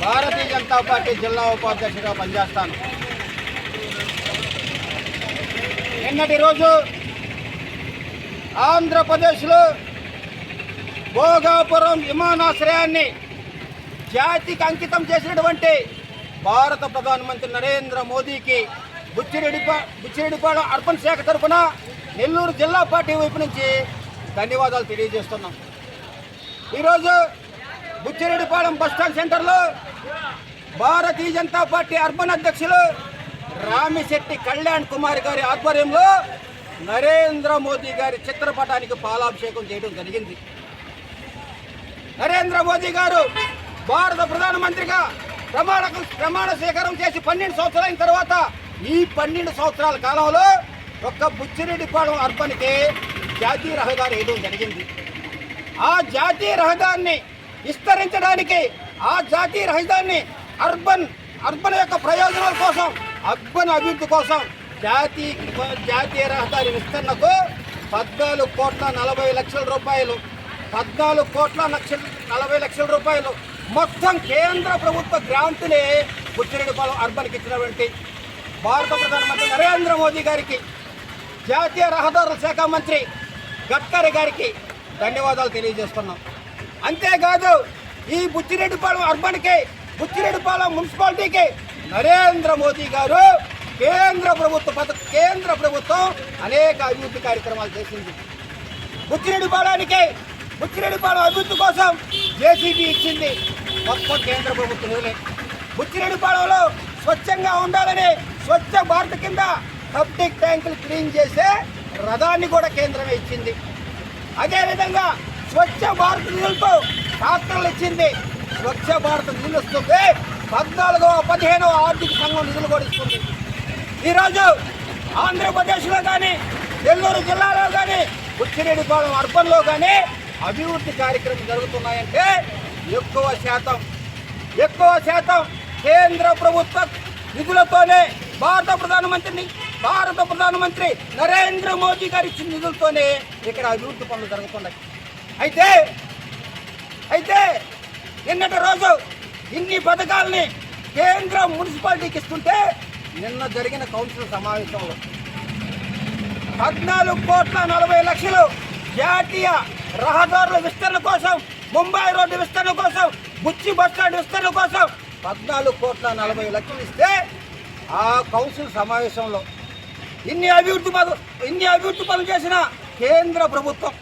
Bharatiya Janata party జిల్లా ఉపాధ్యక్షుడిగా పనిచేస్తాను. నిన్నటి రోజు ఆంధ్రప్రదేశ్లో భోగాపురం విమానాశ్రయాన్ని జాతికి అంకితం చేసినటువంటి భారత ప్రధానమంత్రి నరేంద్ర మోదీకి బుచ్చిరెడ్డిపాళెం అర్బన్ శాఖ తరఫున నెల్లూరు జిల్లా పార్టీ వైపు నుంచి ధన్యవాదాలు తెలియజేస్తున్నాం. ఈరోజు బుచ్చిరెడ్డిపాళెం బస్టాండ్ సెంటర్లో భారతీయ జనతా పార్టీ అర్బన్ అధ్యక్షులు రామిశెట్టి కళ్యాణ్ కుమార్ గారి ఆధ్వర్యంలో నరేంద్ర మోదీ గారి చిత్రపటానికి పాలాభిషేకం చేయడం జరిగింది. నరేంద్ర మోదీ గారు భారత ప్రధానమంత్రిగా ప్రమాణ స్వీకారం చేసి 12 సంవత్సరాల తర్వాత ఈ 12 సంవత్సరాల కాలంలో ఒక్క బుచ్చిరెడ్డిపాళెం అర్బన్కి జాతీయ రహదారి వేయడం జరిగింది. ఆ జాతీయ రహదారిని విస్తరించడానికి, ఆ జాతీయ రహదారిని అర్బన్ యొక్క ప్రయోజనాల కోసం, అర్బన్ అభివృద్ధి కోసం జాతీయ రహదారి విస్తరణకు 14,40,00,000 రూపాయలు 14,40,00,000 రూపాయలు మొత్తం కేంద్ర ప్రభుత్వ గ్రాంట్ని బుచ్చిరెడ్డిపాళెం అర్బన్కి ఇచ్చినటువంటి భారత ప్రధానమంత్రి నరేంద్ర మోదీ గారికి, జాతీయ రహదారుల శాఖ మంత్రి గడ్కరీ గారికి ధన్యవాదాలు తెలియజేస్తున్నాం. అంతేకాదు ఈ బుచ్చిరెడ్డిపాళెం అర్బన్కి, బుచ్చిరెడ్డిపాళెం మున్సిపాలిటీకి నరేంద్ర మోదీ గారు కేంద్ర ప్రభుత్వం అనేక అభివృద్ధి కార్యక్రమాలు చేసింది. బుచ్చిరెడ్డిపాళెం అభివృద్ధి కోసం జేసీబీ ఇచ్చింది, మొత్తం కేంద్ర ప్రభుత్వం నిధులే. బుచ్చిరెడ్డిపాళెంలో స్వచ్ఛంగా ఉండాలని స్వచ్ఛ భారత్ కింద సబ్టిక్ ట్యాంకులు క్లీన్ చేసే రథాన్ని కూడా కేంద్రమే ఇచ్చింది. అదేవిధంగా స్వచ్ఛ భారత్ నిధులతో ట్రాక్టర్లు ఇచ్చింది. స్వచ్ఛ భారత్ నిధులు ఇస్తుంది, 14వ 15వ ఆర్థిక సంఘం నిధులు కూడా ఇస్తుంది. ఈరోజు ఆంధ్రప్రదేశ్లో కానీ, నెల్లూరు జిల్లాలో కానీ, బుచ్చిరెడ్డిపాళెం అర్బన్లో కానీ అభివృద్ధి కార్యక్రమం జరుగుతున్నాయంటే ఎక్కువ శాతం కేంద్ర ప్రభుత్వ నిధులతోనే, భారత ప్రధానమంత్రి నరేంద్ర మోదీ గారి ఇచ్చిన నిధులతోనే ఇక్కడ అభివృద్ధి పనులు జరుగుతున్నాయి. అయితే నిన్నటి రోజు ఇన్ని పథకాలని కేంద్రం మున్సిపాలిటీకి ఇస్తుంటే నిన్న జరిగిన కౌన్సిల్ సమావేశంలో 14,40,00,000 జాతీయ రహదారుల విస్తరణ కోసం, ముంబై రోడ్డు విస్తరణ కోసం, బుచ్చి బస్టాండ్ విస్తరణ కోసం 14,40,00,000 ఇస్తే ఆ కౌన్సిల్ సమావేశంలో ఇన్ని అభివృద్ధి పనులు చేసిన కేంద్ర ప్రభుత్వం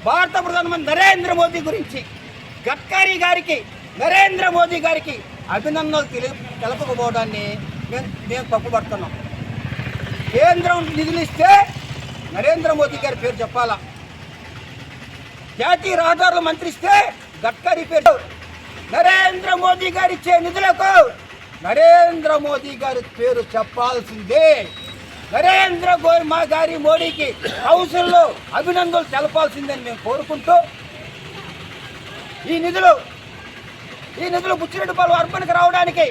భారత ప్రధానమంత్రి నరేంద్ర మోదీ గురించి గడ్కరీ గారికి, నరేంద్ర మోదీ గారికి అభినందనలు తెలపకపోవడాన్ని మేము తప్పుపడుతున్నాం. కేంద్రం నిధులు ఇస్తే నరేంద్ర మోదీ గారి పేరు చెప్పాలా, జాతీయ రహదారుల మంత్రి ఇస్తే గడ్కరీ పేరు, నరేంద్ర మోదీ గారు ఇచ్చే నిధులకు నరేంద్ర మోదీ గారి పేరు చెప్పాల్సిందే. నరేంద్ర మోడీకి కౌన్సిల్లో అభినందనలు తెలపాల్సిందని మేము కోరుకుంటూ ఈ నిధులు బుచ్చిరెడ్డిపాళెం అర్బన్కి రావడానికి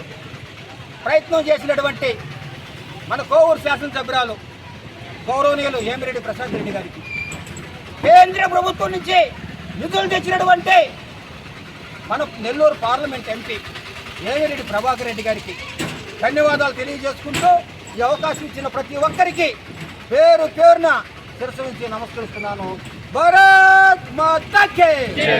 ప్రయత్నం చేసినటువంటి మన కోవూరు శాసనసభ్యురాలు గౌరవనీయులు హేమిరెడ్డి ప్రసాద్ రెడ్డి గారికి, కేంద్ర ప్రభుత్వం నుంచి నిధులు తెచ్చినటువంటి మన నెల్లూరు పార్లమెంట్ ఎంపీ హేమిరెడ్డి ప్రభాకర్ రెడ్డి గారికి ధన్యవాదాలు తెలియజేసుకుంటూ ఈ అవకాశం ఇచ్చిన ప్రతి ఒక్కరికి పేరున శిరస్సు ఉంచి నమస్కరిస్తున్నాను. భారత్ మాతా కీ జై.